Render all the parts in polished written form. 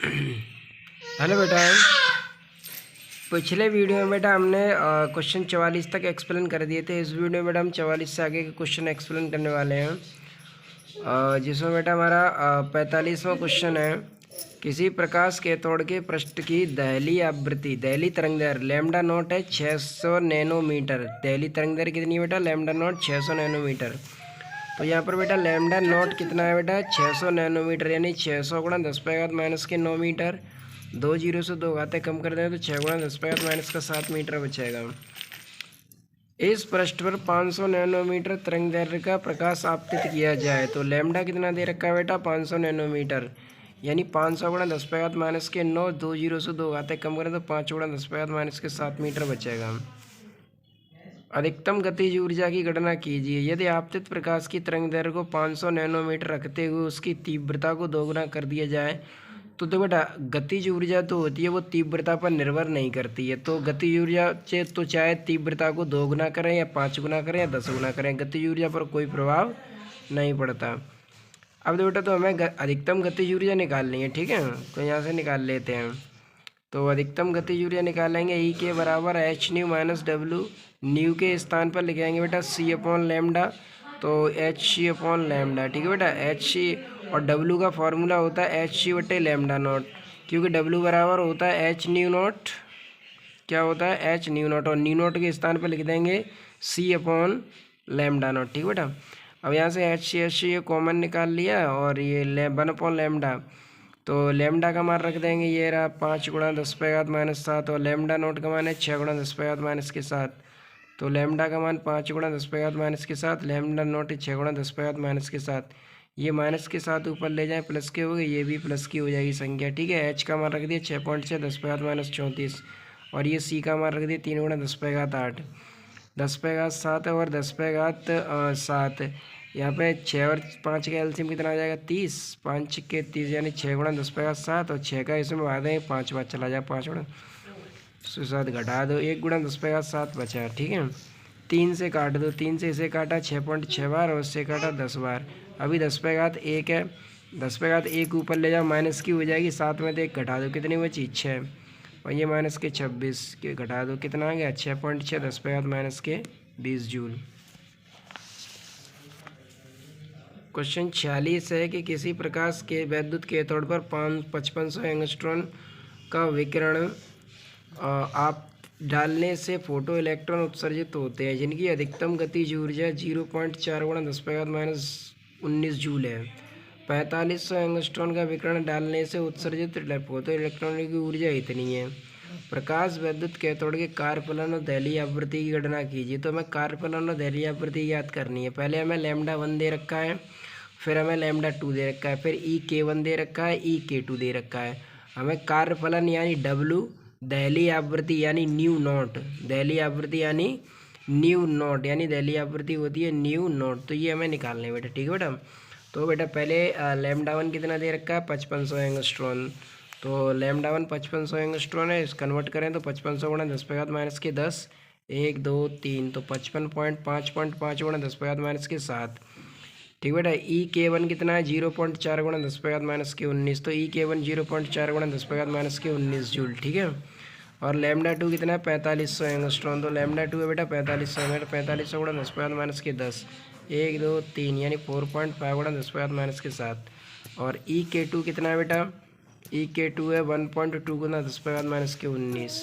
Hello बेटा। पिछले video में बेटा हमने क्वेश्चन 44 तक एक्सप्लेन कर दिए थे। इस वीडियो में बेटा हम 44 से आगे के क्वेश्चन एक्सप्लेन करने वाले हैं, जिसमें बेटा हमारा 45वां क्वेश्चन है। किसी प्रकाश कैथोड के पृष्ठ की दहली आवृत्ति, दहली तरंगदैर्घ्य लैम्डा नॉट है 600 नैनोमीटर। दहली तरंगदैर्घ्य कितनी है बेटा? Lambda naught 600 nanometre. तो यहाँ पर बेटा लैम्डा नॉट कितना है बेटा? 600 नैनोमीटर, यानी 600 गुणा 10⁻⁻9 मीटर। 2 जीरो से 2 घाते कम कर दें तो 6 गुणा 10⁻⁻7 मीटर बचेगा। इस पृष्ठ पर 500 नैनोमीटर तरंगदैर्घ्य का प्रकाश आपतित किया जाए तो लैम्डा कितना दे रखा है बेटा? 500 नैनोमीटर, यानी 500 गुणा 10⁻⁹ 2 जीरो से 2 घाते कम करें तो 5 गुणा 10⁻�7 मीटर बचेगा। अधिकतम गतिज ऊर्जा की गणना कीजिए। यदि आपतित प्रकाश की तरंगदैर्घ्य को 500 नैनोमीटर रखते हुए उसकी तीव्रता को दोगुना कर दिया जाए तो बेटा गतिज ऊर्जा तो होती है, वो तीव्रता पर निर्भर नहीं करती है। तो गतिज ऊर्जा तो चाहे तीव्रता को 2 गुना करें या 5 गुना करें या 10 गुना करें, गतिज ऊर्जा पर कोई प्रभाव नहीं पड़ता। अब तो बेटा तो हमें अधिकतम गतिज ऊर्जा निकालनी है, ठीक है? तो यहाँ से निकाल लेते हैं। तो अधिकतम गतिज ऊर्जा निकालेंगे ई के बराबर H new minus W. New के स्थान पर लिखेंगे बेटा सी अपॉन लैम्डा, तो एच सी अपॉन लैम्डा, ठीक है बेटा? एच सी और डब्ल्यू का फॉर्मूला होता है एच सी बटे लैम्डा नॉट, क्योंकि डब्ल्यू बराबर होता है एच न्यू नॉट। क्या होता है? एच न्यू नॉट, और न्यू नॉट के स्थान पर लिख देंगे सी अपॉन लैम्डा नॉट, ठीक बेटा? अब यहाँ से एच सी ये कॉमन निकाल लिया और ये 1 अपॉन लैम्डा, तो लैम्डा का मान रख देंगे, ये रहा 5 गुणा 10⁻⁷ और लैम्डा नॉट का मान है 6 गुणा 10⁻⁷। तो लैम्डा का मान 5 गुणा 10⁻⁷, लैम्डा नॉट 6 गुणा 10⁻⁷। ये माइनस के साथ ऊपर ले जाएं प्लस के हो गए, ये भी प्लस की हो जाएगी संख्या, ठीक है? एच का मान रख दिया 6.6 10⁻⁻34 और ये सी का मान रख दिया 3 गुणा 10⁻8। 10⁻7 और 10⁻7, यहाँ पे 6 और 5 का एलसीएम कितना आ जाएगा? 30। 5 के 30 यानी 6 गुणा 10⁻7 और 6 का इसमें भाग देंगे 5 बार चला जाए, 5 गुणा 7 घटा दो, 1 गुणा 10⁻7 बचा, ठीक है? 3 से काट दो, 3 से इसे काटा 6.6 बार और इससे काटा 10 बार। अभी 10⁻1 है, 10⁻1 ऊपर ले जाओ माइनस की हो जाएगी, 7 में से 1 घटा दो, कितनी बची? 6, और ये माइनस के 26 के घटा दो, कितना आ गया? 6.6 10⁻⁻20 जूल। क्वेश्चन 46 है कि किसी प्रकाश के वैद्युत कैथोड पर 5500 एंगस्ट्रॉन का विकिरण आप डालने से फोटो इलेक्ट्रॉन उत्सर्जित होते हैं जिनकी अधिकतम गतिज ऊर्जा 0.4 गुणा 10⁻⁻19 जूल है। 4500 एंगस्ट्रॉन का विकिरण डालने से उत्सर्जित फोटो इलेक्ट्रॉन की ऊर्जा इतनी है। प्रकाश वैद्युत कैथोड के कार्यफलन और दहली आवृत्ति की गणना कीजिए। तो हमें कार्यफलन और दहली आवृत्ति याद करनी है। पहले हमें लैम्डा 1 दे रखा है, फिर हमें लैम्डा 2 दे रखा है, फिर ई के 1 दे रखा है, ई के 2 दे रखा है। हमें कार्यफलन यानी डब्लू, दहली आवृत्ति यानी न्यू नॉट, दहली आवृत्ति यानी न्यू नॉट, यानी दहली आवृत्ति होती है न्यू नॉट। तो ये हमें निकालना है बेटा, ठीक है बेटा? तो बेटा पहले लैम्डा 1 कितना दे रखा है? 5500 एंगस्ट्रॉन। तो लैम्डा 1 5500 एंगस्ट्रॉन है, इस कन्वर्ट करें तो 5500 गुणा 10⁻⁻10 1 2 3, तो 55.5 गुणा 10⁻⁻7, ठीक बेटा? ई के 1 कितना है? 0.4 गुणा 10⁻⁻19, तो ई के 1 0.4 गुणा 10⁻⁻19 जूल, ठीक है? और लैम्डा 2 कितना है? 4500 एंगस्ट्रॉन। तो लैम्डा 2 है बेटा 4500, 4500 गुणा 10⁻⁻10 1 2 3, यानी 4.5 गुणा 10⁻⁻7। और ई के 2 कितना है बेटा? ई के 2 है 1.2 गुना 10⁻⁻19।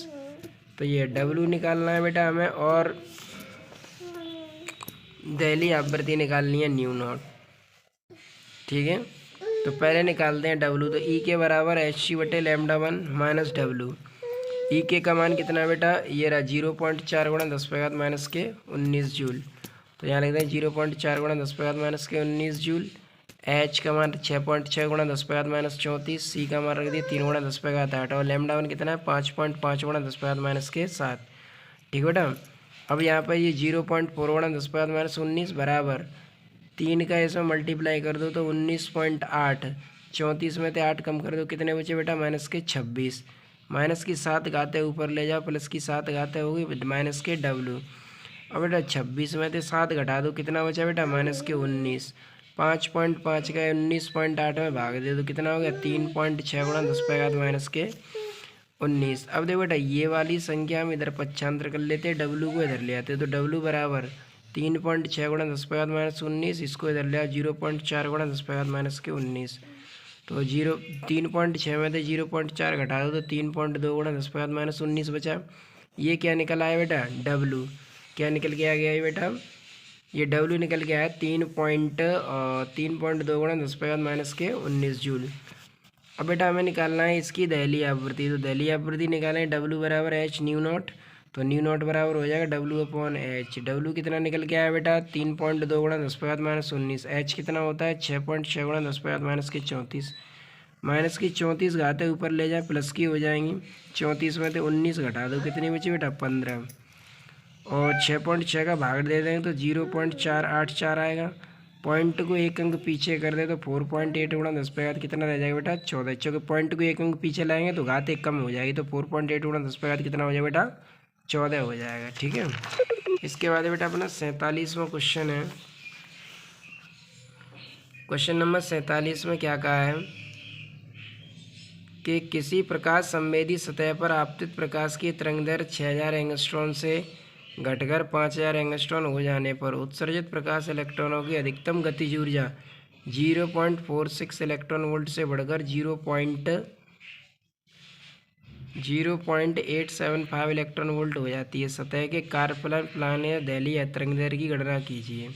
तो ये डब्ल्यू निकालना है बेटा हमें, और दहली आवृत्ति निकालनी है न्यू नॉट, ठीक है? तो पहले निकालते हैं डब्ल्यू। तो ई के बराबर एच सी बटे लैम्डा 1 माइनस डब्ल्यू। ई के का मान कितना है बेटा? ये रहा 0.4 गुणा 10⁻⁻19 जूल। तो यहाँ लिखते हैं 0.4 गुणा 10⁻⁻19 जूल। एच का मान 6.6 गुणा 10⁻⁻34, सी का मान रख दिया 3 गुणा 10⁻8, और लैम्डा 1 कितना है? 5.5 गुणा 10⁻�7, ठीक बेटा? अब यहाँ पर ये 0.4 गुणा 10⁻⁻19 बराबर 3 का इसमें मल्टीप्लाई कर दो तो 19.8, 34 में से 8 कम कर दो, कितने बचे बेटा? माइनस के 26, माइनस की 7 घाते ऊपर ले जाओ, प्लस की 7 घाते होगी माइनस के डब्ल्यू। अब बेटा 26 में से 7 घटा दो, कितना बचा बेटा? माइनस के 19। 5.5 का 19.8 में भाग दे तो कितना हो गया 3.6 गुणा 10 पे घात माइनस के 19। अब देखो बेटा ये वाली संख्या हम इधर पक्षांतर कर लेते हैं, डब्लू को इधर ले आते हैं तो डब्लू बराबर 3.6 गुणा 10 पे घात माइनस 19, इसको इधर ले आओ 0.4 गुणा 10 पे घात माइनस के 19। तो 3.6 में से 0.4 घटा दो तो 3.2 गुणा 10 पे घात माइनस 19 बचा। ये क्या निकल आया बेटा डब्लू, क्या निकल के आ गया ये बेटा, ये डब्लू निकल के आया 3.2 गुणा 10 पे घात माइनस के 19 जूल। अब बेटा हमें निकालना है इसकी दहली आवृत्ति, तो दहली आवृत्ति निकालें डब्लू बराबर एच न्यू नॉट, तो न्यू नॉट बराबर हो जाएगा डब्लू अपॉन एच। डब्लू कितना निकल के आया बेटा 3.2 गुणा 10 पे घात माइनस 19, एच कितना होता है 6.6 गुणा 10 पे घात माइनस के 34, माइनस की 34 घाते ऊपर ले जाए प्लस की हो जाएंगी, 34 में से 19 घटा दो कितनी बची बेटा 15, और 6.6 का भाग दे देंगे तो 0.484 आएगा, पॉइंट को एक अंक पीछे कर दे तो 4.8 गुणा 10 पे घात कितना रह जाएगा बेटा 14, क्योंकि पॉइंट को एक अंक पीछे लाएंगे तो घात एक कम हो जाएगी, तो 4.8 गुणा 10 पे घात कितना हो जाएगा बेटा 14 हो जाएगा। ठीक है, इसके बाद बेटा अपना 47वां क्वेश्चन है। क्वेश्चन नंबर 47 में क्या कहा है कि किसी प्रकाश संवेदी सतह पर आपतित प्रकाश की तरंगदैर्घ्य 6000 एंगस्ट्रॉन से घटकर 5000 एंगस्ट्रॉन हो जाने पर उत्सर्जित प्रकाश इलेक्ट्रॉनों की अधिकतम गतिज ऊर्जा 0.46 इलेक्ट्रॉन वोल्ट से बढ़कर 0.875 इलेक्ट्रॉन वोल्ट हो जाती है। सतह के कार्यफलन प्लानर दहली या तरंगदैर्घ्य की गणना कीजिए।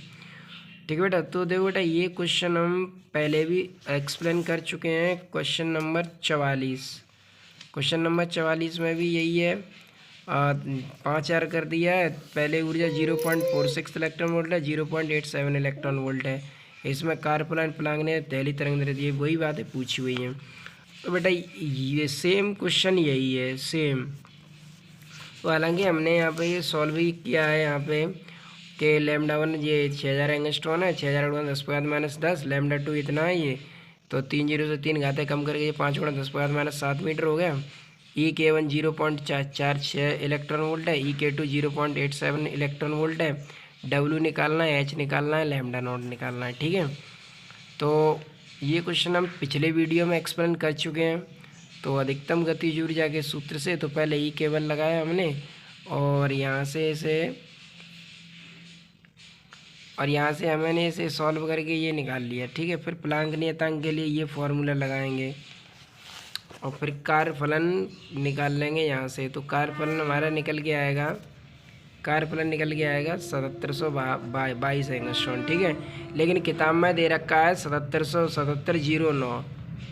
ठीक है बेटा, तो देखो बेटा ये क्वेश्चन हम पहले भी एक्सप्लेन कर चुके हैं। क्वेश्चन नंबर 44, क्वेश्चन नंबर 44 में भी यही है, 5000 कर दिया है, पहले ऊर्जा 0.46 इलेक्ट्रॉन वोल्ट है, 0.87 इलेक्ट्रॉन वोल्ट है, इसमें कार्यफलन प्लांक ने दहली तरंगदैर्घ्य दी, वही बातें पूछी हुई हैं। तो बेटा ये सेम क्वेश्चन यही है सेम, तो हालांकि हमने यहाँ पे ये सॉल्व ही किया है यहाँ पे कि लैम्डा 1 ये 6000 एंगस्ट्रॉन है, 6000 गुणा 10 पे घात माइनस 10, लैम्डा 2 इतना है ये, तो 3 0 से 3 घातें कम करके ये 5 गुणा 10 पे घात माइनस 7 मीटर हो गया। E_K1 0.46 इलेक्ट्रॉन वोल्ट है, E_K2 0.87 इलेक्ट्रॉन वोल्ट है, डब्ल्यू निकालना है, एच निकालना है, लैम्डा नॉट निकालना है। ठीक है, तो ये क्वेश्चन हम पिछले वीडियो में एक्सप्लेन कर चुके हैं। तो अधिकतम गतिज ऊर्जा के सूत्र से तो पहले E_K1 लगाया हमने, और यहाँ से हमने इसे सॉल्व करके ये निकाल लिया। ठीक है, फिर प्लांक नियतांक के लिए ये फॉर्मूला लगाएंगे और फिर कार्यफलन निकाल लेंगे यहाँ से। तो कार्यफलन हमारा निकल के आएगा, कार्यफलन निकल के आएगा 7722 एंगस्ट्रॉन। ठीक है, लेकिन किताब में दे रखा है 7709,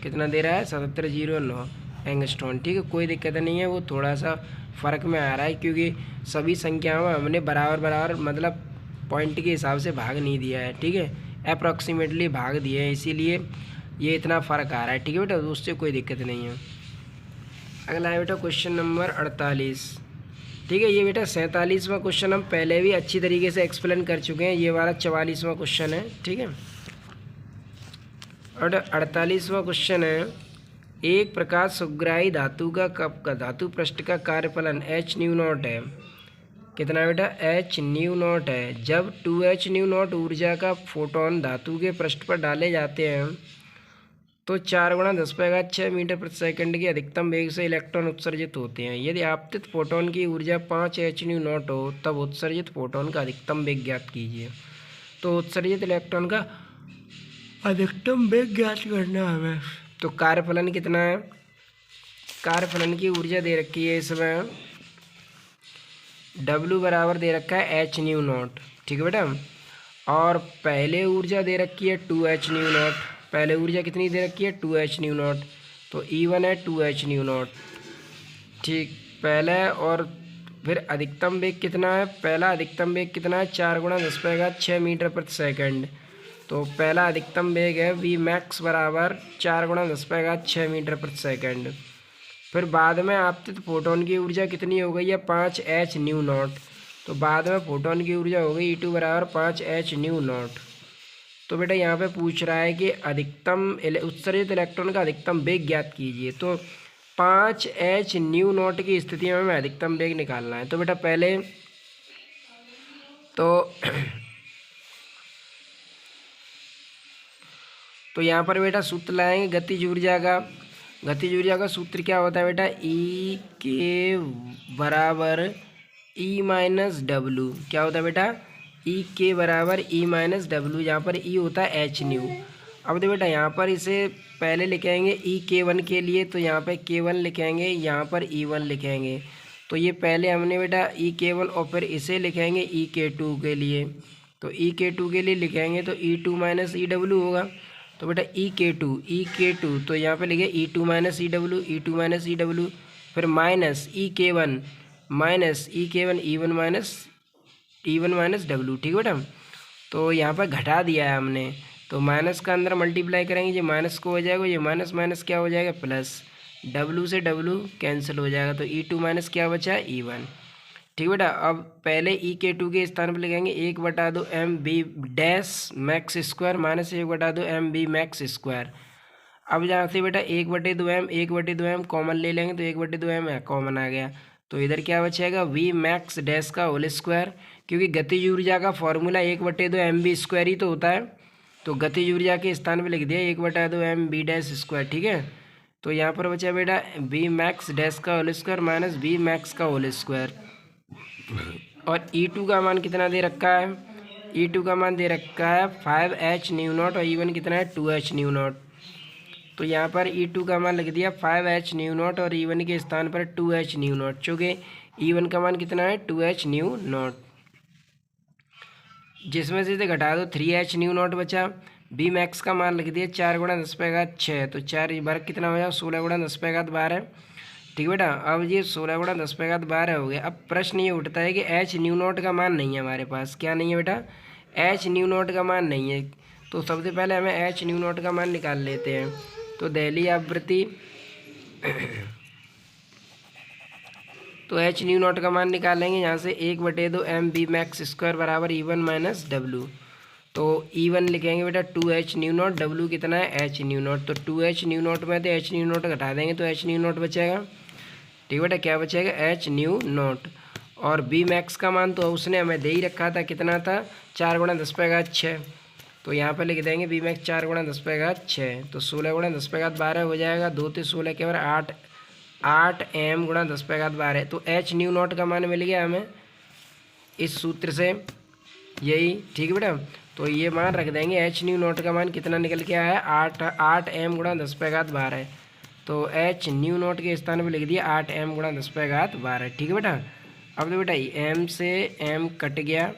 कितना दे रहा है 7709 एंगस्ट्रॉन। ठीक है, कोई दिक्कत नहीं है, वो थोड़ा सा फ़र्क में आ रहा है क्योंकि सभी संख्याओं में हमने बराबर मतलब पॉइंट के हिसाब से भाग नहीं दिया है। ठीक है, अप्रॉक्सीमेटली भाग दिए हैं, इसीलिए ये इतना फ़र्क आ रहा है। ठीक है बेटा, तो उससे कोई दिक्कत नहीं है। अगला है बेटा क्वेश्चन नंबर 48। ठीक है, ये बेटा 47वां क्वेश्चन हम पहले भी अच्छी तरीके से एक्सप्लेन कर चुके हैं, ये वाला 44वां क्वेश्चन है। ठीक है, और 48वां क्वेश्चन है, एक प्रकाश सुग्राही धातु का धातु पृष्ठ का कार्यफलन एच न्यू नॉट है, कितना बेटा एच न्यू नॉट है। जब 2h न्यू नॉट ऊर्जा का फोटोन धातु के पृष्ठ पर डाले जाते हैं तो 4 गुणा 10 पे घात 6 मीटर प्रति सेकंड की अधिकतम वेग से इलेक्ट्रॉन उत्सर्जित होते हैं। यदि आपतित फोटोन की ऊर्जा 5h न्यू नॉट हो तब उत्सर्जित फोटोन का अधिकतम वेग ज्ञात कीजिए। तो उत्सर्जित इलेक्ट्रॉन का अधिकतम वेग ज्ञात करना है हमें। तो कार्यफलन कितना है, कार्यफलन की ऊर्जा दे रखी है इसमें, W बराबर दे रखा है h न्यू नॉट। ठीक है बेटा, और पहले ऊर्जा दे रखी है 2h न्यू नॉट, पहले ऊर्जा कितनी दे रखी है 2h न्यू नॉट, तो E1 है 2h न्यू नॉट। ठीक, पहला और फिर अधिकतम वेग कितना है, पहला अधिकतम वेग कितना है 4 गुणा 10 पे घात 6 मीटर प्रति सेकंड। तो पहला अधिकतम वेग है V मैक्स बराबर 4 गुणा 10 पे घात 6 मीटर प्रति सेकंड। फिर बाद में आपतित फोटोन की ऊर्जा कितनी हो गई है 5h न्यू नॉट, तो बाद में फोटोन की ऊर्जा हो गई E2 बराबर 5h न्यू नॉट। तो बेटा यहाँ पे पूछ रहा है कि अधिकतम उत्सर्जित इलेक्ट्रॉन का अधिकतम वेग ज्ञात कीजिए। तो 5h न्यू नॉट की स्थिति में हमें अधिकतम वेग निकालना है। तो बेटा पहले तो तो यहाँ पर बेटा सूत्र लाएंगे गतिज ऊर्जा का। गतिज ऊर्जा का सूत्र क्या होता है बेटा, ई के बराबर ई माइनस डब्लू। क्या होता है बेटा, ई के बराबर ई माइनस डब्लू, यहाँ पर ई होता है एच न्यू। अब देखो बेटा यहाँ पर इसे पहले लिखेंगे ई के वन के लिए, तो यहाँ पे के वन लिखेंगे, यहाँ पर ई वन लिखेंगे। तो ये पहले हमने बेटा ई के वन और फिर इसे लिखेंगे ई के टू के लिए। तो ई के टू के लिए लिखेंगे तो ई टू माइनस ई डब्लू होगा। तो बेटा ई के टू तो यहाँ पे लिखे E two minus E W, E two minus E W, फिर माइनस ई के one E one minus W. ठीक है बेटा, तो यहाँ पर घटा दिया है हमने, तो माइनस का अंदर मल्टीप्लाई करेंगे, ये माइनस को हो जाएगा, ये माइनस माइनस क्या हो जाएगा प्लस, डब्लू से डब्लू कैंसिल हो जाएगा, तो ई टू माइनस क्या बचा ई वन। ठीक बेटा, अब पहले ई के टू के स्थान पर लिखेंगे 1/2 m b dash max square minus 1/2 m b max square. अब जहाँ से बेटा 1/2 एम कॉमन ले लेंगे, तो 1/2 एम कॉमन आ गया, तो इधर क्या बचेगा वी मैक्स डैश का होल स्क्वायर, क्योंकि गतिज ऊर्जा का फॉर्मूला 1/2 एम बी स्क्वायर ही तो होता है, तो गतिज ऊर्जा के स्थान पर लिख दिया 1/2 एम बी डैश स्क्वायर। ठीक है, तो यहाँ पर बचा बेटा बी मैक्स डैश का whole square minus b max का होल स्क्वायर। और E2 का मान कितना दे रखा है, E2 का मान दे रखा है 5h न्यू नॉट, और E1 कितना है 2h न्यू नॉट। तो यहाँ पर E2 का मान लिख दिया 5h न्यू नॉट और E1 के स्थान पर 2h न्यू नॉट, चूँकि E1 का मान कितना है 2h न्यू नॉट, जिसमें से घटा दो 3h न्यू नॉट बचा। बी मैक्स का मान लिख दिया 4 × 10⁻6, तो 4 बार कितना हो जाए 16 × 10⁻12। ठीक बेटा, अब ये 16 × 10⁻12 हो गया। अब प्रश्न ये उठता है कि एच न्यू नॉट का मान नहीं है हमारे पास, क्या नहीं है बेटा, एच न्यू नॉट का मान नहीं है। तो सबसे पहले हमें एच न्यू नॉट का मान निकाल लेते हैं। तो दहली आवृत्ति तो एच न्यू नॉट का मान निकालेंगे यहाँ से 1/2 एम बी मैक्स स्क्वायर बराबर E1 माइनस डब्लू। तो E1 लिखेंगे बेटा 2h न्यू नॉट, डब्लू कितना है h न्यू नॉट, तो 2h न्यू नॉट में तो h न्यू नॉट घटा देंगे तो h न्यू नॉट बचेगा। ठीक बेटा, क्या बचेगा h न्यू नॉट। और बी मैक्स का मान तो उसने हमें दे ही रखा था, कितना था 4 × 10⁻6, तो यहाँ पर लिख देंगे बी मैक्स 4 × 10⁻6, तो 16 × 10⁻12 हो जाएगा, 2 से 16 के बाद 8 m × 10⁻12। तो h न्यू नॉट का मान मिल गया हमें इस सूत्र से, यही। ठीक है बेटा, तो ये मान रख देंगे एच न्यू नॉट का मान कितना निकल के आया है 8 m × 10⁻12, तो एच न्यू नॉट के स्थान पर लिख दिया 8 m × 10⁻12। ठीक है बेटा, अब तो बेटा m से m कट गया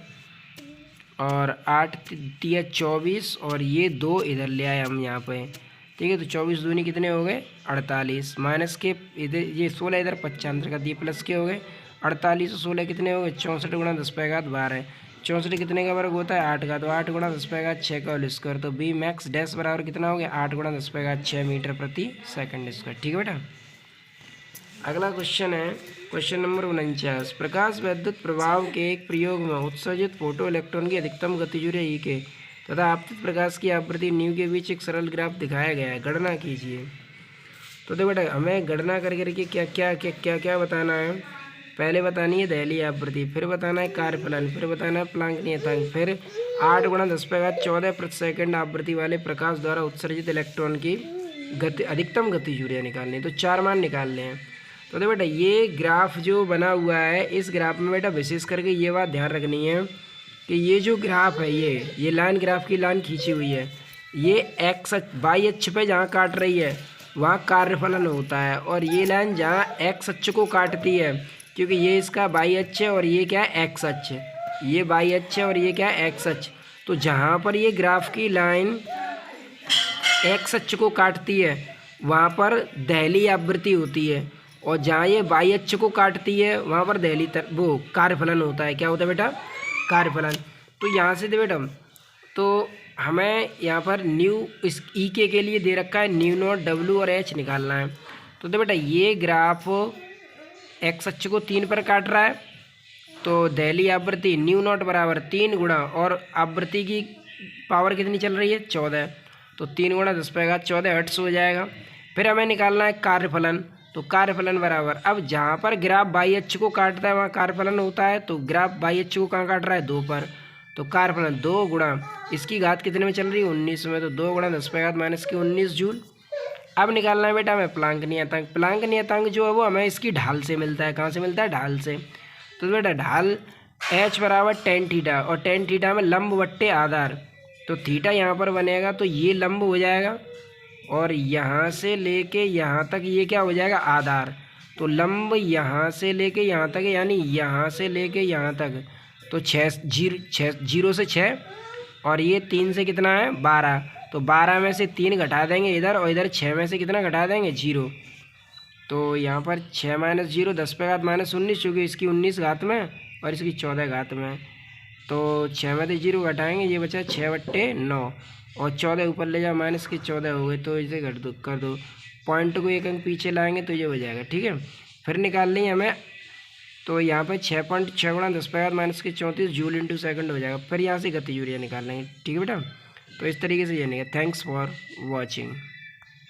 और 8 × 24 और ये 2 इधर ले आए हम यहाँ पे। ठीक है, तो 24 दूनी कितने हो गए 48, माइनस के इधर ये 16 इधर 95 कर दिए, प्लस के हो गए 48 और 16 कितने हो गए 64 × 10⁻12। 64 कितने का वर्ग होता है 8 का, तो 8 × 10⁻6 का होल स्क्वायर, तो बी मैक्स डैश बराबर कितना हो गया 8 × 10⁻6 मीटर प्रति सेकंड स्क्वायर। ठीक है बेटा, अगला क्वेश्चन है क्वेश्चन नंबर 49। प्रकाश विद्युत प्रभाव के एक प्रयोग में उत्सर्जित फोटो इलेक्ट्रॉन की अधिकतम गतिज ऊर्जा ई के तथा आपतित प्रकाश की आवृत्ति न्यू के बीच एक सरल ग्राफ दिखाया गया है, गणना कीजिए। तो देखो बेटा, हमें गणना कर करके क्या क्या क्या क्या क्या बताना है, पहले बतानी है दहली आवृत्ति, फिर बताना है कार्यफलन, फिर बताना है प्लांक नियतांक, फिर 8 × 10⁻14 प्रति सेकंड आवृत्ति वाले प्रकाश द्वारा उत्सर्जित इलेक्ट्रॉन की अधिकतम गतिज ऊर्जा निकालनी। तो 4 मान निकालने हैं। तो देखो बेटा, ये ग्राफ जो बना हुआ है, इस ग्राफ में बेटा विशेष करके ये बात ध्यान रखनी है कि ये जो ग्राफ है ये लाइन ग्राफ की लाइन खींची हुई है, ये एक्स वाई अक्ष पे जहाँ काट रही है वहाँ कार्यफलन होता है, और ये लाइन जहाँ एक्स अक्ष को काटती है, क्योंकि ये इसका वाई अक्ष है और ये क्या है एक्स अक्ष, ये वाई अक्ष है और ये क्या है एक्स अक्ष। तो जहाँ पर ये ग्राफ की लाइन एक्स अक्ष को काटती है वहाँ पर दहली आवृत्ति होती है, और जहाँ ये वाई अक्ष को काटती है वहाँ पर दहली वो कार्यफलन होता है। क्या होता है बेटा कार्यफलन। तो यहाँ से दे बेटा, तो हमें यहाँ पर न्यू इस ई के लिए दे रखा है न्यू नॉट डब्लू और एच निकालना है। तो दे बेटा, ये ग्राफ एक्स अक्ष को 3 पर काट रहा है, तो दहली आवृत्ति न्यू नॉट बराबर 3 गुणा, और आवृत्ति की पावर कितनी चल रही है 14, तो 3 × 10⁻14 हर्ट्ज हो जाएगा। फिर हमें निकालना है कार्यफलन, तो कार्यफलन बराबर, अब जहाँ पर ग्राफ वाई अक्ष को काटता है वहाँ कार्यफलन होता है, तो ग्राफ वाई अक्ष को कहाँ काट रहा है 2 पर, तो कार्बन 2 गुणा इसकी घात कितने में चल रही है 19 में, तो 2 गुणा 10⁻⁻⁻⁻⁰ जूल। अब निकालना है बेटा हमें प्लांक नियतांक। प्लांक नियतांक जो है वो हमें इसकी ढाल से मिलता है। कहाँ से मिलता है? ढाल से। तो बेटा ढाल H बराबर tan थीटा, और tan थीटा में लंब बट्टे आधार, तो थीटा यहाँ पर बनेगा तो ये लंब हो जाएगा, और यहाँ से लेके यहाँ तक ये क्या हो जाएगा? आधार। तो लंब यहाँ से लेके यहाँ तक, यानी यहाँ से लेके यहाँ तक, तो 0 से 6, और ये 3 से कितना है? 12। तो 12 में से 3 घटा देंगे इधर, और इधर 6 में से कितना घटा देंगे? 0। तो यहाँ पर 6 - 0 10⁻⁻⁻⁻⁰, चूँकि इसकी 19 घात में और इसकी 14 घात में, तो 6 में से 0 घटाएंगे, ये बचा 6/9, और 14 ऊपर ले जाओ, -14 हो गए, तो इसे कर दो पॉइंट को 1 अंक पीछे लाएंगे तो ये हो जाएगा। ठीक है, फिर निकाल लेंगे हमें, तो यहाँ पर 6.6 गुणा 10⁻⁻⁻34 जूल इंटू सेकंड हो जाएगा। फिर यहाँ से गतिज ऊर्जा निकाल लेंगे। ठीक है बेटा, तो इस तरीके से ये नहीं है। Thanks for watching.